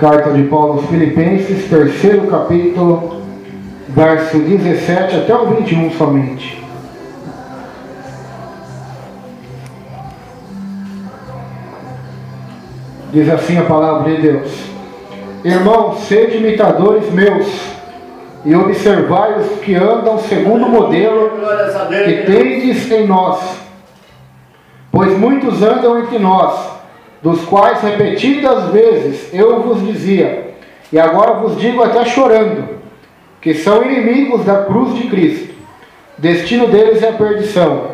Carta de Paulo aos Filipenses, 3º capítulo, verso 17 até o 21 somente. Diz assim a palavra de Deus: Irmãos, sede imitadores meus, e observai os que andam segundo o modelo que tendes em nós. Pois muitos andam entre nós, dos quais repetidas vezes eu vos dizia, e agora vos digo até chorando, que são inimigos da cruz de Cristo. Destino deles é a perdição,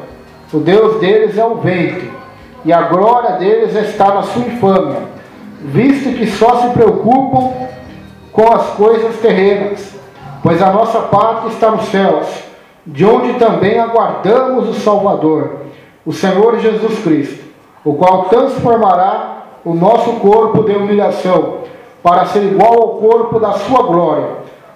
o Deus deles é o ventre, e a glória deles está na sua infâmia, visto que só se preocupam com as coisas terrenas, pois a nossa pátria está nos céus, de onde também aguardamos o Salvador, o Senhor Jesus Cristo, o qual transformará o nosso corpo de humilhação, para ser igual ao corpo da sua glória,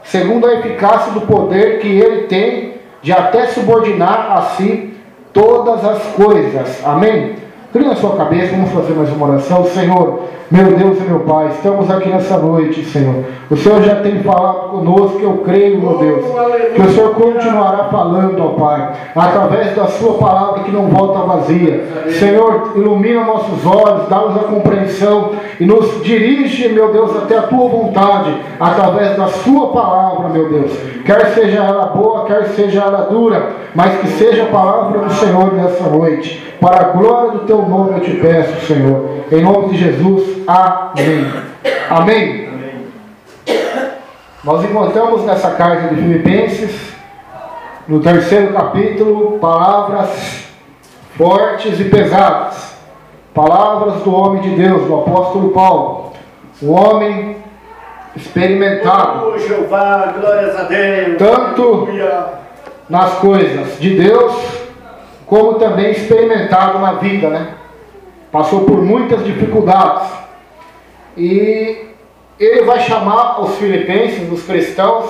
segundo a eficácia do poder que ele tem de até subordinar a si todas as coisas. Amém? Incline a sua cabeça, vamos fazer mais uma oração. Senhor, meu Deus e meu Pai, estamos aqui nessa noite, Senhor. O Senhor já tem falado conosco, eu creio, meu Deus, que o Senhor continuará falando, ó Pai, através da sua palavra que não volta vazia. Senhor, ilumina nossos olhos, dá-nos a compreensão e nos dirige, meu Deus, até a tua vontade, através da sua palavra, meu Deus. Quer seja ela boa, quer seja ela dura, mas que seja a palavra do Senhor nessa noite. Para a glória do teu nome eu te peço, Senhor. Em nome de Jesus, amém. Amém. Amém. Nós encontramos nessa carta de Filipenses, no 3º capítulo, palavras fortes e pesadas. Palavras do homem de Deus, do apóstolo Paulo. O homem experimentado. Jeová, glórias a Deus. Tanto nas coisas de Deus, como também experimentado na vida, né? Passou por muitas dificuldades. E ele vai chamar os filipenses, os cristãos,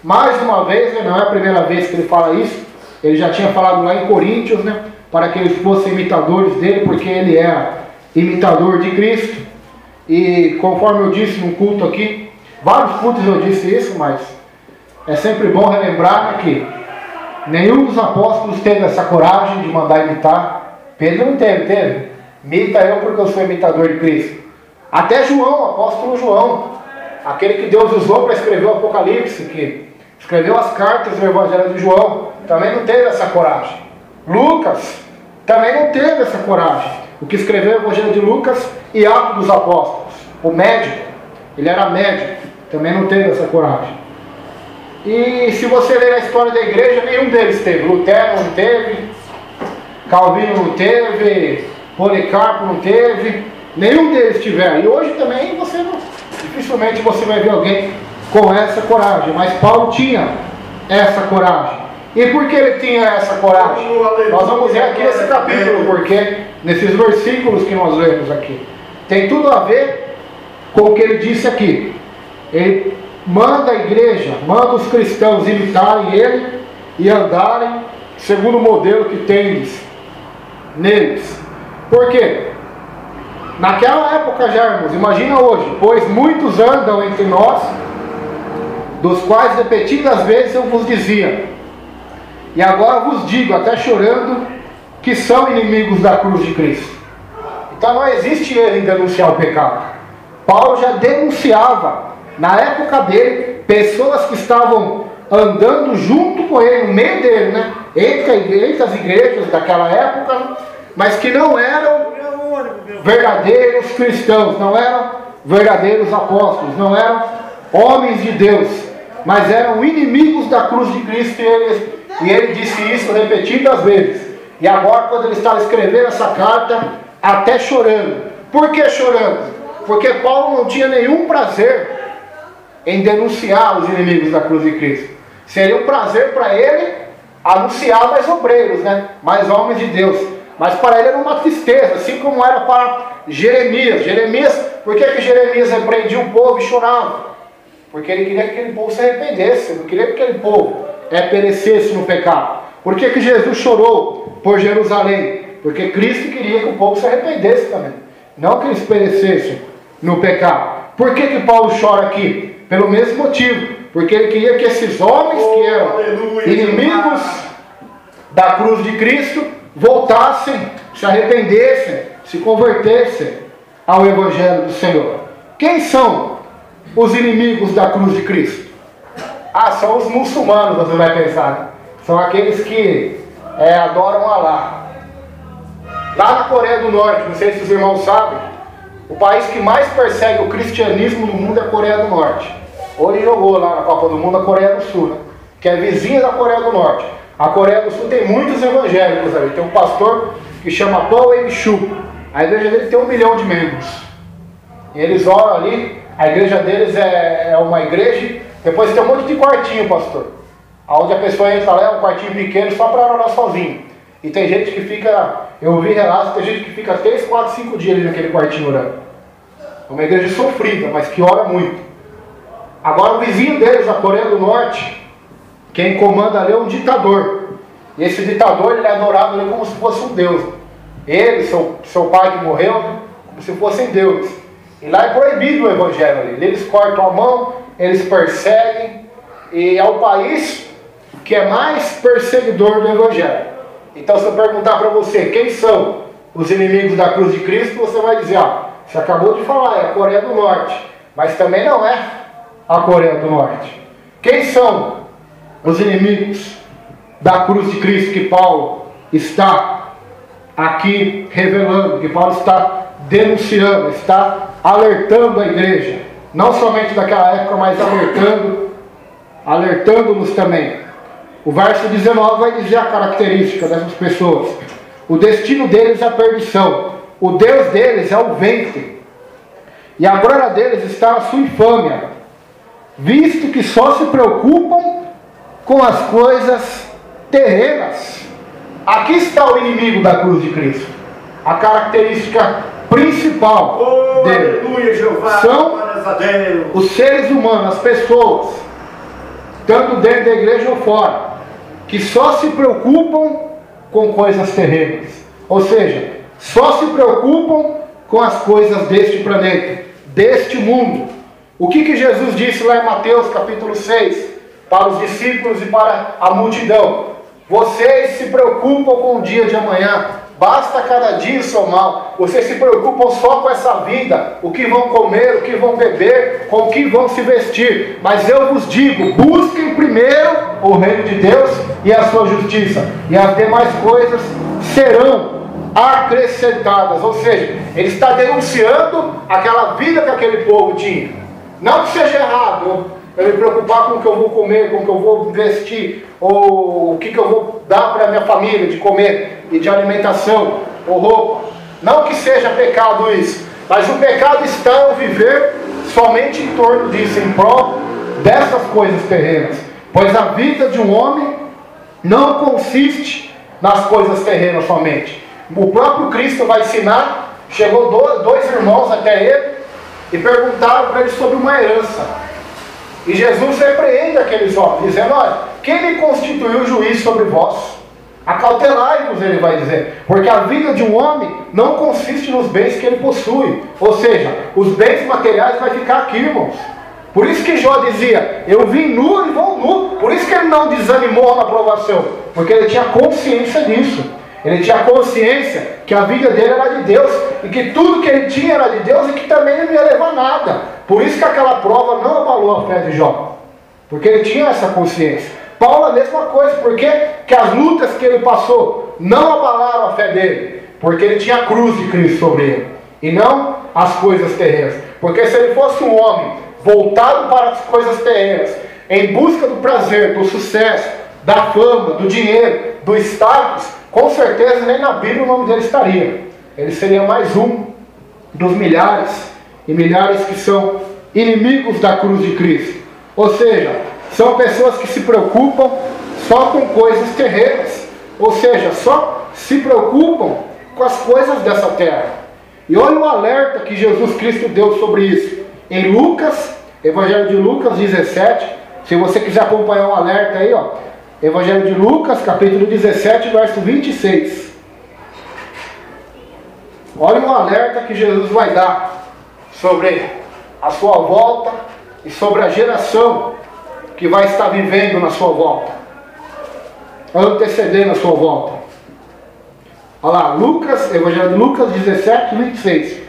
mais uma vez, né? Não é a primeira vez que ele fala isso. Ele já tinha falado lá em Coríntios, né? Para que eles fossem imitadores dele, porque ele era imitador de Cristo. E conforme eu disse no culto aqui, vários cultos eu disse isso, mas é sempre bom relembrar que nenhum dos apóstolos teve essa coragem de mandar imitar. Pedro não teve. Imita eu porque eu sou imitador de Cristo. Até João, o apóstolo João, aquele que Deus usou para escrever o Apocalipse, que escreveu as cartas do Evangelho de João, também não teve essa coragem. Lucas também não teve essa coragem. O que escreveu o Evangelho de Lucas e Atos dos Apóstolos, o médico, ele era médico, também não teve essa coragem. E se você ler a história da igreja, nenhum deles teve. Lutero não teve, Calvino não teve, Policarpo não teve, nenhum deles tiveram. E hoje também dificilmente você vai ver alguém com essa coragem. Mas Paulo tinha essa coragem. E por que ele tinha essa coragem? Nós vamos ver aqui nesse capítulo, porque nesses versículos que nós lemos aqui, tem tudo a ver com o que ele disse aqui. Ele manda a igreja, manda os cristãos imitarem ele e andarem segundo o modelo que tendes neles. Por quê? Naquela época já, irmãos, imagina hoje, pois muitos andam entre nós, dos quais repetidas vezes eu vos dizia, e agora vos digo, até chorando, que são inimigos da cruz de Cristo. Então não existe erro em denunciar o pecado. Paulo já denunciava, na época dele, pessoas que estavam andando junto com ele, no meio dele, né? Entre as igrejas daquela época, mas que não eram verdadeiros cristãos, não eram verdadeiros apóstolos, não eram homens de Deus, mas eram inimigos da cruz de Cristo. E ele disse isso repetidas vezes. E agora, quando ele estava escrevendo essa carta, até chorando. Por que chorando? Porque Paulo não tinha nenhum prazer em denunciar os inimigos da cruz de Cristo. Seria um prazer para ele anunciar mais obreiros, né? Mais homens de Deus. Mas para ele era uma tristeza, assim como era para Jeremias. Por que Jeremias repreendia o povo e chorava? Porque ele queria que aquele povo se arrependesse, não queria que aquele povo perecesse no pecado. Por que Jesus chorou por Jerusalém? Porque Cristo queria que o povo se arrependesse também, não que eles perecessem no pecado. Por que Paulo chora aqui? Pelo mesmo motivo. Porque ele queria que esses homens que eram inimigos da cruz de Cristo voltassem, se arrependessem, se convertessem ao Evangelho do Senhor. Quem são os inimigos da cruz de Cristo? São os muçulmanos, você vai pensar, né? São aqueles que adoram Alá. Lá na Coreia do Norte, não sei se os irmãos sabem, o país que mais persegue o cristianismo no mundo é a Coreia do Norte. Hoje jogou lá na Copa do Mundo a Coreia do Sul, né? Que é vizinha da Coreia do Norte. A Coreia do Sul tem muitos evangélicos ali. Tem um pastor que chama Paul Engshu. A igreja dele tem 1 milhão de membros. E eles oram ali. A igreja deles é uma igreja. Depois tem um monte de quartinho, pastor. Onde a pessoa entra lá, é um quartinho pequeno só para orar sozinho. E tem gente que fica, eu ouvi relatos, tem gente que fica 3, 4, 5 dias ali naquele quartinho orando. É uma igreja sofrida, mas que ora muito. Agora o vizinho deles, a Coreia do Norte, quem comanda ali é um ditador. E esse ditador, ele é adorado ali como se fosse um deus. Ele, seu pai que morreu, né, como se fossem deuses. E lá é proibido o evangelho ali. Eles cortam a mão, eles perseguem. E é o país que é mais perseguidor do evangelho. Então, se eu perguntar para você quem são os inimigos da cruz de Cristo, você vai dizer, você acabou de falar, é a Coreia do Norte. Mas também não é a Coreia do Norte. Quem são os inimigos da cruz de Cristo que Paulo está aqui revelando, que Paulo está denunciando, está alertando a igreja? Não somente daquela época, mas alertando-nos também. O verso 19 vai dizer a característica dessas pessoas. O destino deles é a perdição. O Deus deles é o ventre. E a glória deles está na sua infâmia, visto que só se preocupam com as coisas terrenas. Aqui está o inimigo da cruz de Cristo. A característica principal dele são os seres humanos, as pessoas, tanto dentro da igreja ou fora, que só se preocupam com coisas terrenas. Ou seja, só se preocupam com as coisas deste planeta, deste mundo. O que Jesus disse lá em Mateus capítulo 6, para os discípulos e para a multidão? Vocês se preocupam com o dia de amanhã, basta cada dia o seu mal. Vocês se preocupam só com essa vida, o que vão comer, o que vão beber, com o que vão se vestir. Mas eu vos digo, busquem primeiro o reino de Deus e a sua justiça, e as demais coisas serão acrescentadas. Ou seja, ele está denunciando aquela vida que aquele povo tinha. Não que seja errado eu me preocupar com o que eu vou comer, com o que eu vou vestir, ou o que eu vou dar para a minha família de comer e de alimentação ou roupa. Não que seja pecado isso, mas o pecado está em viver somente em torno disso, em prol dessas coisas terrenas. Pois a vida de um homem não consiste nas coisas terrenas somente. O próprio Cristo vai ensinar. Chegou dois irmãos até ele e perguntaram para ele sobre uma herança. E Jesus repreende aqueles homens, dizendo: olha, quem me constituiu juiz sobre vós? Acautelai-vos, ele vai dizer, porque a vida de um homem não consiste nos bens que ele possui. Ou seja, os bens materiais vai ficar aqui, irmãos. Por isso que Jó dizia: eu vim nu e vou nu. Por isso que ele não desanimou na provação, porque ele tinha consciência disso. Ele tinha consciência que a vida dele era de Deus, e que tudo que ele tinha era de Deus, e que também ele não ia levar nada. Por isso que aquela prova não abalou a fé de Jó, porque ele tinha essa consciência. Paulo a mesma coisa, porque que as lutas que ele passou não abalaram a fé dele, porque ele tinha a cruz de Cristo sobre ele, e não as coisas terrenas. Porque se ele fosse um homem voltado para as coisas terrenas, em busca do prazer, do sucesso, da fama, do dinheiro, do status, com certeza nem na Bíblia o nome dele estaria. Ele seria mais um dos milhares e milhares que são inimigos da cruz de Cristo. Ou seja, são pessoas que se preocupam só com coisas terrenas. Ou seja, só se preocupam com as coisas dessa terra. E olha o alerta que Jesus Cristo deu sobre isso. Em Lucas, Evangelho de Lucas 17, se você quiser acompanhar o alerta aí, ó. Evangelho de Lucas, capítulo 17, verso 26. Olha o alerta que Jesus vai dar sobre à sua volta e sobre a geração que vai estar vivendo na sua volta, antecedendo a sua volta. Olha lá, Evangelho de Lucas 17, 26.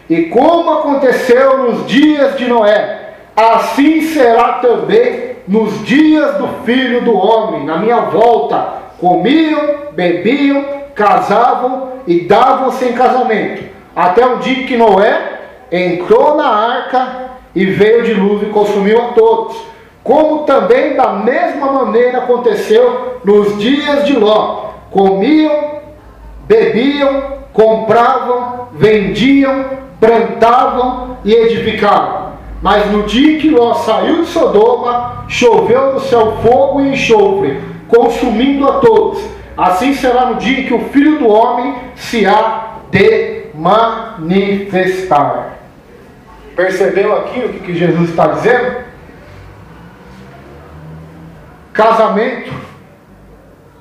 E como aconteceu nos dias de Noé, assim será também nos dias do Filho do Homem, na minha volta. Comiam, bebiam, casavam e davam-se em casamento, até o dia que Noé entrou na arca e veio o dilúvio e consumiu a todos. Como também da mesma maneira aconteceu nos dias de Ló. Comiam, bebiam, compravam, vendiam, plantavam e edificavam. Mas no dia que Ló saiu de Sodoma, choveu do céu fogo e enxofre, consumindo a todos. Assim será no dia que o Filho do Homem se há de manifestar. Percebeu aqui o que Jesus está dizendo? Casamento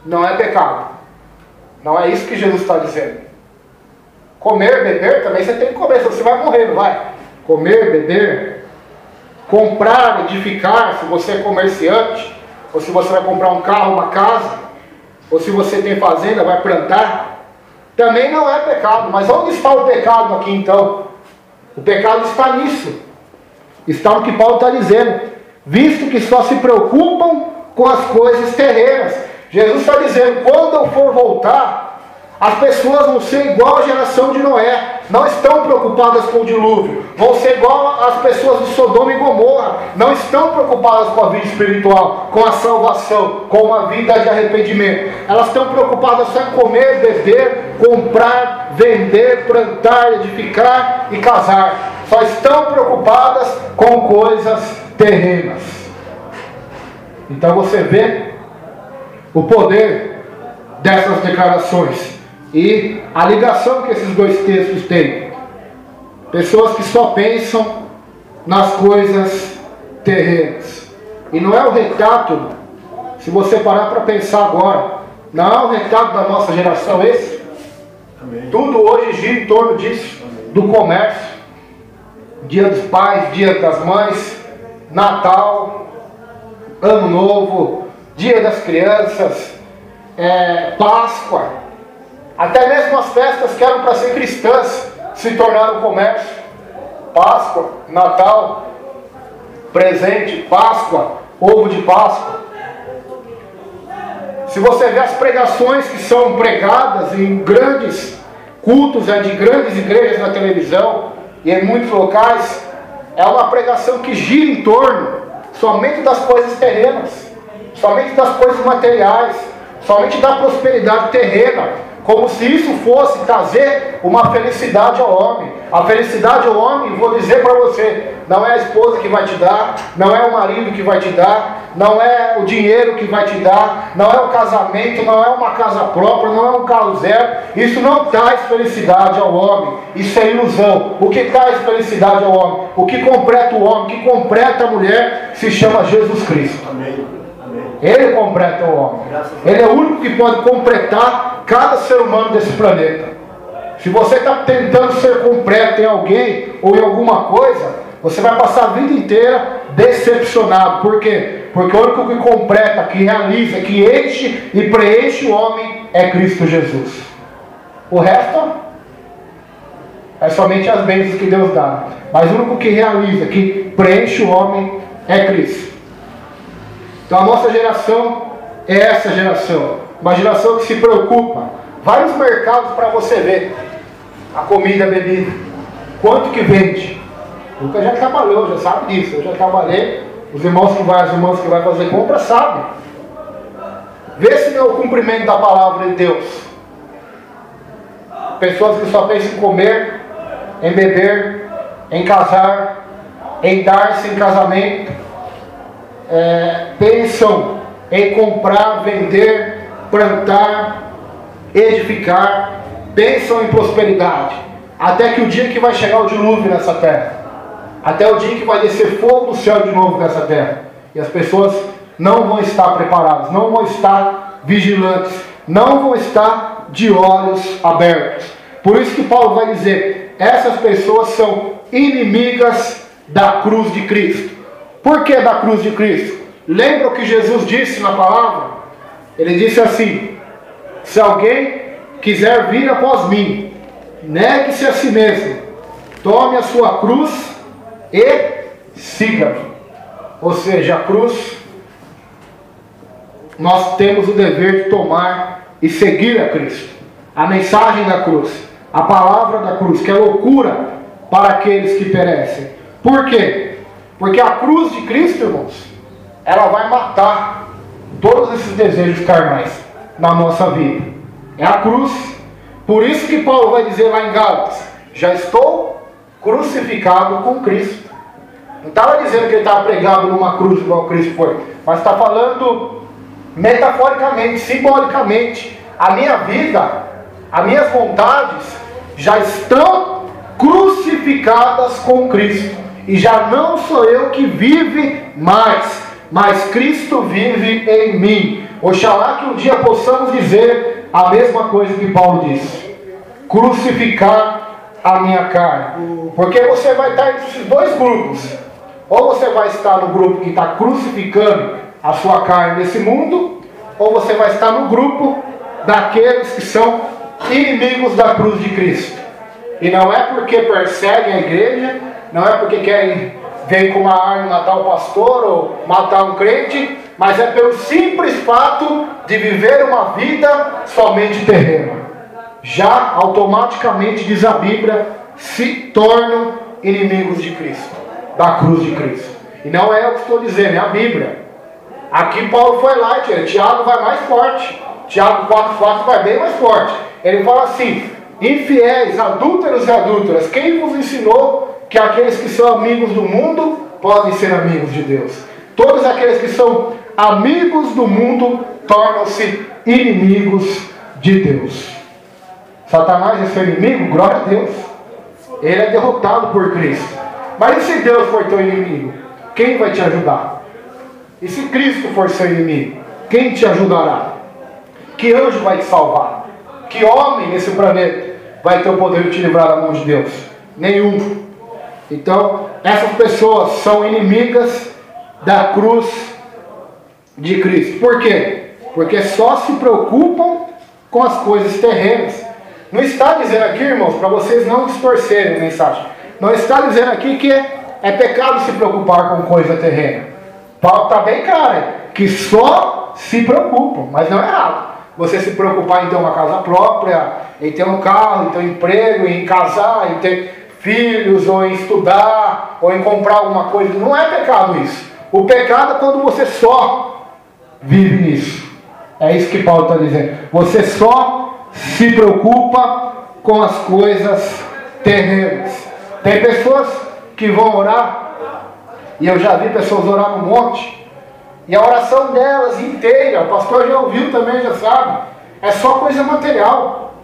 não é pecado. Não é isso que Jesus está dizendo. Comer, beber, também você tem que comer, senão você vai morrer, não vai? Comer, beber, comprar, edificar, se você é comerciante, ou se você vai comprar um carro, uma casa, ou se você tem fazenda, vai plantar, também não é pecado. Mas onde está o pecado aqui então? O pecado está nisso. Está no que Paulo está dizendo. Visto que só se preocupam com as coisas terrenas. Jesus está dizendo, quando eu for voltar, as pessoas vão ser igual à geração de Noé. Não estão preocupadas com o dilúvio. Vão ser igual às pessoas de Sodoma e Gomorra. Não estão preocupadas com a vida espiritual, com a salvação, com uma vida de arrependimento. Elas estão preocupadas só em comer, beber, comprar, vender, plantar, edificar e casar. Só estão preocupadas com coisas terrenas. Então você vê o poder dessas declarações e a ligação que esses dois textos têm. Pessoas que só pensam nas coisas terrenas. E não é o retrato, se você parar para pensar agora, não é o retrato da nossa geração esse? Amém. Tudo hoje gira em torno disso. Amém. Do comércio, Dia dos Pais, Dia das Mães, Natal, Ano Novo, Dia das Crianças, Páscoa. Até mesmo as festas que eram para ser cristãs se tornaram comércio. Páscoa, Natal, presente, Páscoa, ovo de Páscoa. Se você vê as pregações que são pregadas em grandes cultos de grandes igrejas na televisão e em muitos locais, é uma pregação que gira em torno somente das coisas terrenas, somente das coisas materiais, somente da prosperidade terrena, como se isso fosse trazer uma felicidade ao homem. A felicidade ao homem, vou dizer para você, não é a esposa que vai te dar, não é o marido que vai te dar, não é o dinheiro que vai te dar, não é o casamento, não é uma casa própria, não é um carro zero. Isso não traz felicidade ao homem. Isso é ilusão. O que traz felicidade ao homem, o que completa o homem, o que completa a mulher, se chama Jesus Cristo. Amém. Ele completa o homem. Ele é o único que pode completar cada ser humano desse planeta. Se você está tentando ser completo em alguém ou em alguma coisa, você vai passar a vida inteira decepcionado. Por quê? Porque o único que completa, que realiza, que enche e preenche o homem é Cristo Jesus. O resto é somente as bênçãos que Deus dá. Mas o único que realiza, que preenche o homem é Cristo. Então a nossa geração é essa geração. Uma geração que se preocupa. Vai nos mercados para você ver a comida, a bebida. Quanto que vende? O Lucas já trabalhou, já sabe disso. Eu já trabalhei. Os irmãos que vai, as irmãs que vai fazer compra sabem. Vê se não é o cumprimento da palavra de Deus. Pessoas que só pensam em comer, em beber, em casar, em dar-se em casamento. Pensam em comprar, vender, plantar, edificar, pensam em prosperidade, até que o dia que vai chegar o dilúvio nessa terra, até o dia que vai descer fogo do céu de novo nessa terra, e as pessoas não vão estar preparadas, não vão estar vigilantes, não vão estar de olhos abertos. Por isso que Paulo vai dizer, essas pessoas são inimigas da cruz de Cristo. Por que da cruz de Cristo? Lembra o que Jesus disse na palavra? Ele disse assim: se alguém quiser vir após mim, negue-se a si mesmo, tome a sua cruz e siga-me. Ou seja, a cruz, nós temos o dever de tomar e seguir a Cristo. A mensagem da cruz, a palavra da cruz, que é loucura para aqueles que perecem. Por quê? Porque a cruz de Cristo, irmãos, ela vai matar todos esses desejos carnais na nossa vida. É a cruz. Por isso que Paulo vai dizer lá em Gálatas: já estou crucificado com Cristo. Não estava dizendo que ele estava pregado numa cruz igual Cristo foi, mas está falando metaforicamente, simbolicamente. A minha vida, as minhas vontades já estão crucificadas com Cristo. E já não sou eu que vive mais, mas Cristo vive em mim. Oxalá que um dia possamos dizer a mesma coisa que Paulo disse: crucificar a minha carne. Porque você vai estar entre esses dois grupos. Ou você vai estar no grupo que está crucificando a sua carne nesse mundo, ou você vai estar no grupo daqueles que são inimigos da cruz de Cristo. E não é porque perseguem a igreja, não é porque querem vir com uma arma matar o pastor ou matar um crente, mas é pelo simples fato de viver uma vida somente terrena. Já automaticamente, diz a Bíblia, se tornam inimigos de Cristo, da cruz de Cristo. E não é eu que estou dizendo, é a Bíblia. Aqui Paulo foi lá, Tiago vai mais forte. Tiago 4,4 vai bem mais forte. Ele fala assim: infiéis, adúlteros e adúlteras, quem vos ensinou que aqueles que são amigos do mundo podem ser amigos de Deus? Todos aqueles que são amigos do mundo tornam-se inimigos de Deus. Satanás é seu inimigo? Glória a Deus. Ele é derrotado por Cristo. Mas e se Deus for teu inimigo? Quem vai te ajudar? E se Cristo for seu inimigo? Quem te ajudará? Que anjo vai te salvar? Que homem nesse planeta vai ter o poder de te livrar da mão de Deus? Nenhum. Então, essas pessoas são inimigas da cruz de Cristo. Por quê? Porque só se preocupam com as coisas terrenas. Não está dizendo aqui, irmãos, para vocês não distorcerem a mensagem, não está dizendo aqui que é pecado se preocupar com coisa terrena. Paulo está bem claro, que só se preocupam, mas não é errado você se preocupar em ter uma casa própria, em ter um carro, em ter um emprego, em casar, em ter filhos, ou em estudar, ou em comprar alguma coisa. Não é pecado isso. O pecado é quando você só vive nisso. É isso que Paulo está dizendo. Você só se preocupa com as coisas terrenas. Tem pessoas que vão orar, e eu já vi pessoas orar no monte, e a oração delas inteira, o pastor já ouviu também, já sabe, é só coisa material,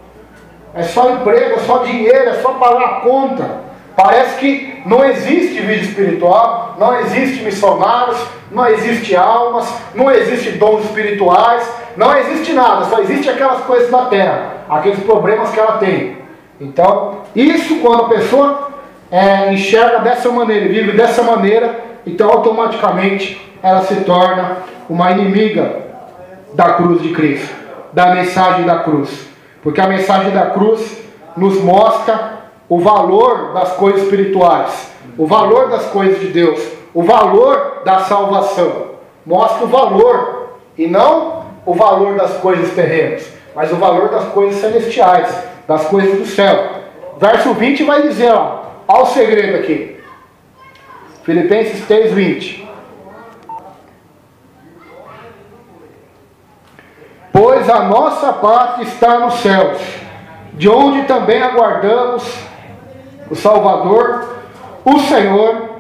é só emprego, é só dinheiro, é só pagar a conta. Parece que não existe vida espiritual, não existe missionários, não existe almas, não existe dons espirituais, não existe nada, só existe aquelas coisas da terra, aqueles problemas que ela tem. Então, isso quando a pessoa enxerga dessa maneira, vive dessa maneira, então automaticamente ela se torna uma inimiga da cruz de Cristo, da mensagem da cruz. Porque a mensagem da cruz nos mostra o valor das coisas espirituais, o valor das coisas de Deus, o valor da salvação. Mostra o valor, e não o valor das coisas terrenas, mas o valor das coisas celestiais, das coisas do céu. Verso 20 vai dizer, olha o segredo aqui. Filipenses 3:20. Pois a nossa pátria está nos céus, de onde também aguardamos o Salvador, o Senhor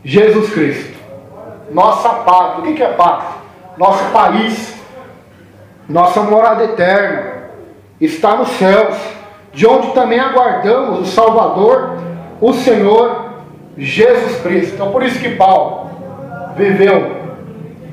Jesus Cristo. Nossa pátria. O que é pátria? Nosso país, nossa morada eterna está nos céus, de onde também aguardamos o Salvador, o Senhor Jesus Cristo. Então por isso que Paulo viveu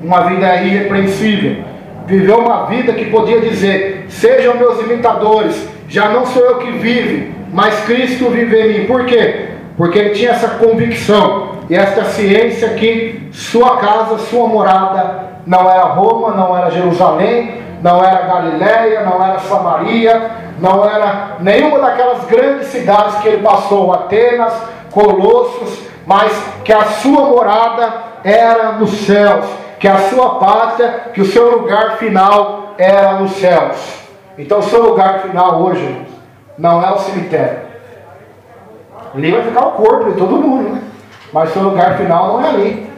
uma vida irrepreensível, viveu uma vida que podia dizer: sejam meus imitadores, já não sou eu que vive, mas Cristo vive em mim. Por quê? Porque ele tinha essa convicção e esta ciência que sua casa, sua morada não era Roma, não era Jerusalém, não era Galiléia, não era Samaria, não era nenhuma daquelas grandes cidades que ele passou, Atenas, Colossos, mas que a sua morada era nos céus, que a sua pátria, que o seu lugar final era nos céus. Então o seu lugar final hoje não é o cemitério. Ali vai ficar o corpo de todo mundo, né? Mas o seu lugar final não é ali.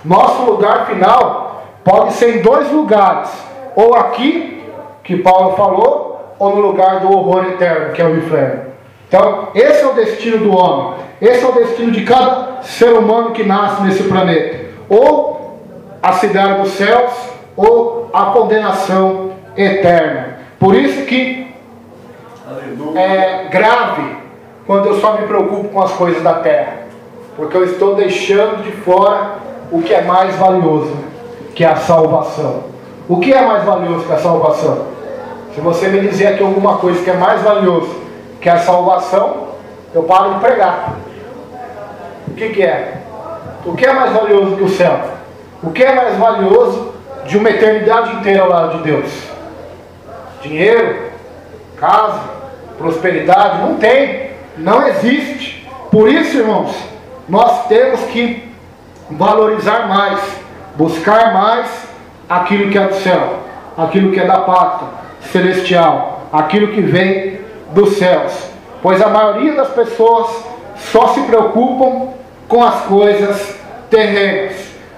Nosso lugar final pode ser em dois lugares, ou aqui, que Paulo falou, ou no lugar do horror eterno, que é o inferno. Então, esse é o destino do homem. Esse é o destino de cada ser humano que nasce nesse planeta. Ou a cidade dos céus, ou a condenação eterna. Por isso que é grave quando eu só me preocupo com as coisas da terra. Porque eu estou deixando de fora o que é mais valioso, que é a salvação. O que é mais valioso que a salvação? Se você me dizer aqui alguma coisa que é mais valioso que a salvação, eu paro de pregar. O que é? O que é mais valioso que o céu? O que é mais valioso de uma eternidade inteira ao lado de Deus? Dinheiro? Casa? Prosperidade? Não tem. Não existe. Por isso, irmãos, nós temos que valorizar mais, buscar mais aquilo que é do céu, aquilo que é da pátria celestial, aquilo que vem dos céus. Pois a maioria das pessoas só se preocupam com as coisas terrenas.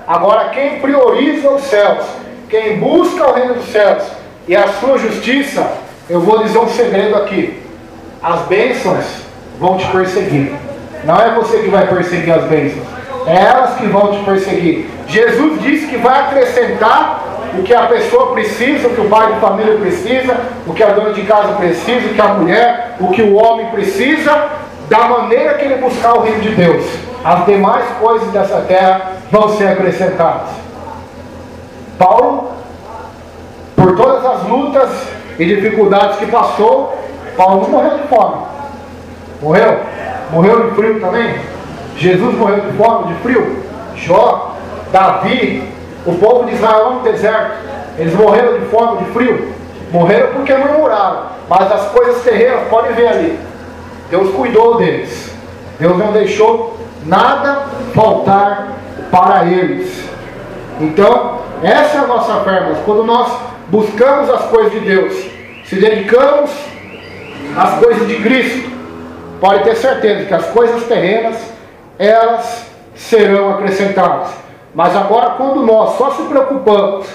Agora, quem prioriza os céus, quem busca o reino dos céus e a sua justiça, eu vou dizer um segredo aqui: as bênçãos vão te perseguir. Não é você que vai perseguir as bênçãos, é elas que vão te perseguir. Jesus disse que vai acrescentar o que a pessoa precisa, o que o pai de família precisa, o que a dona de casa precisa, o que a mulher, o que o homem precisa, da maneira que ele buscar o reino de Deus. As demais coisas dessa terra vão ser acrescentadas. Paulo, por todas as lutas e dificuldades que passou, Paulo não morreu de fome. Morreu? Morreu de frio também? Jesus morreu de fome, de frio? Jó, Davi, o povo de Israel no deserto, eles morreram de fome, de frio? Morreram porque murmuraram. Mas as coisas terrenas, pode ver ali, Deus cuidou deles. Deus não deixou nada faltar para eles. Então, essa é a nossa fé, irmãos. Quando nós buscamos as coisas de Deus, se dedicamos às coisas de Cristo, pode ter certeza que as coisas terrenas, elas serão acrescentadas. Mas agora, quando nós só se preocupamos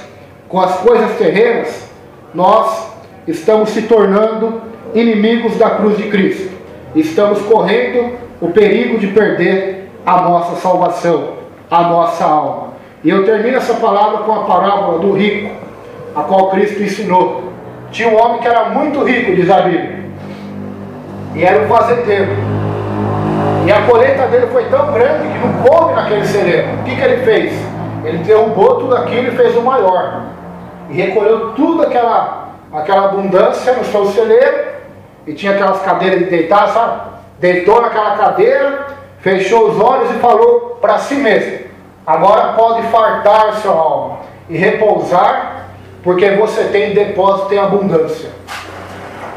com as coisas terrenas, nós estamos se tornando inimigos da cruz de Cristo. Estamos correndo o perigo de perder a nossa salvação, a nossa alma. E eu termino essa palavra com a parábola do rico, a qual Cristo ensinou. Tinha um homem que era muito rico, diz a Bíblia, e era um fazendeiro. E a colheita dele foi tão grande que não coube naquele celeiro. O que ele fez? Ele derrubou tudo aquilo e fez o maior. E recolheu tudo aquela abundância no seu celeiro. E tinha aquelas cadeiras de deitar, sabe? Deitou naquela cadeira, fechou os olhos e falou para si mesmo: agora pode fartar sua alma e repousar, porque você tem depósito, tem abundância.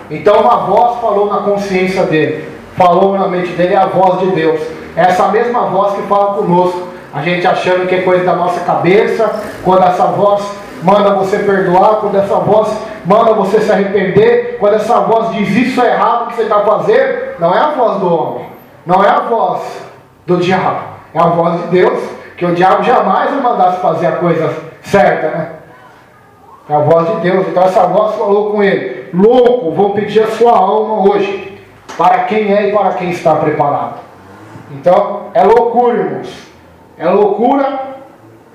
Então uma voz falou na consciência dele, falou na mente dele, a voz de Deus. Essa mesma voz que fala conosco, a gente achando que é coisa da nossa cabeça, quando essa voz manda você perdoar, quando essa voz manda você se arrepender, quando essa voz diz isso é errado que você está fazendo, não é a voz do homem, não é a voz do diabo, é a voz de Deus, que o diabo jamais vai mandar se fazer a coisa certa, né? É a voz de Deus. Então essa voz falou com ele: louco, vou pedir a sua alma hoje, para quem é e para quem está preparado. Então é loucura, irmãos, é loucura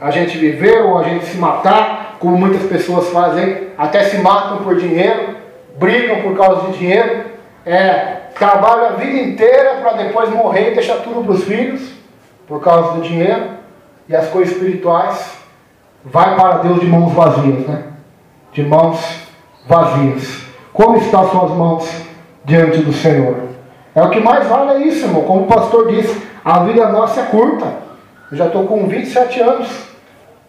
a gente viver ou a gente se matar, como muitas pessoas fazem, até se matam por dinheiro, brigam por causa de dinheiro, trabalham a vida inteira para depois morrer e deixar tudo para os filhos, por causa do dinheiro, e as coisas espirituais vai para Deus de mãos vazias, né? De mãos vazias. Como estão as suas mãos diante do Senhor? É o que mais vale, é isso, irmão. Como o pastor disse, a vida nossa é curta. Eu já estou com 27 anos,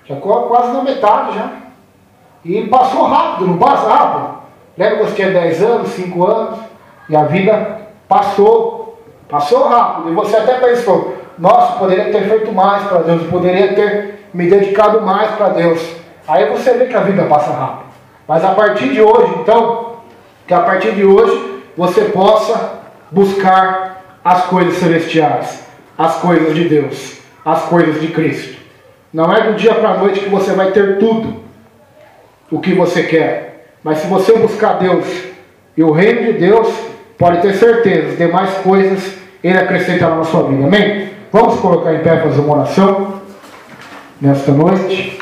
já estou quase na metade já. E passou rápido, não passa rápido? Lembra que você tinha 10 anos, 5 anos, e a vida passou rápido. E você até pensou, nossa, poderia ter feito mais para Deus, poderia ter me dedicado mais para Deus. Aí você vê que a vida passa rápido. Mas a partir de hoje, então, que a partir de hoje você possa buscar as coisas celestiais, as coisas de Deus, as coisas de Cristo. Não é do dia para a noite que você vai ter tudo o que você quer. Mas se você buscar Deus e o reino de Deus, pode ter certeza, as demais coisas Ele acrescentará na sua vida. Amém? Vamos colocar em pé, fazer uma oração nesta noite.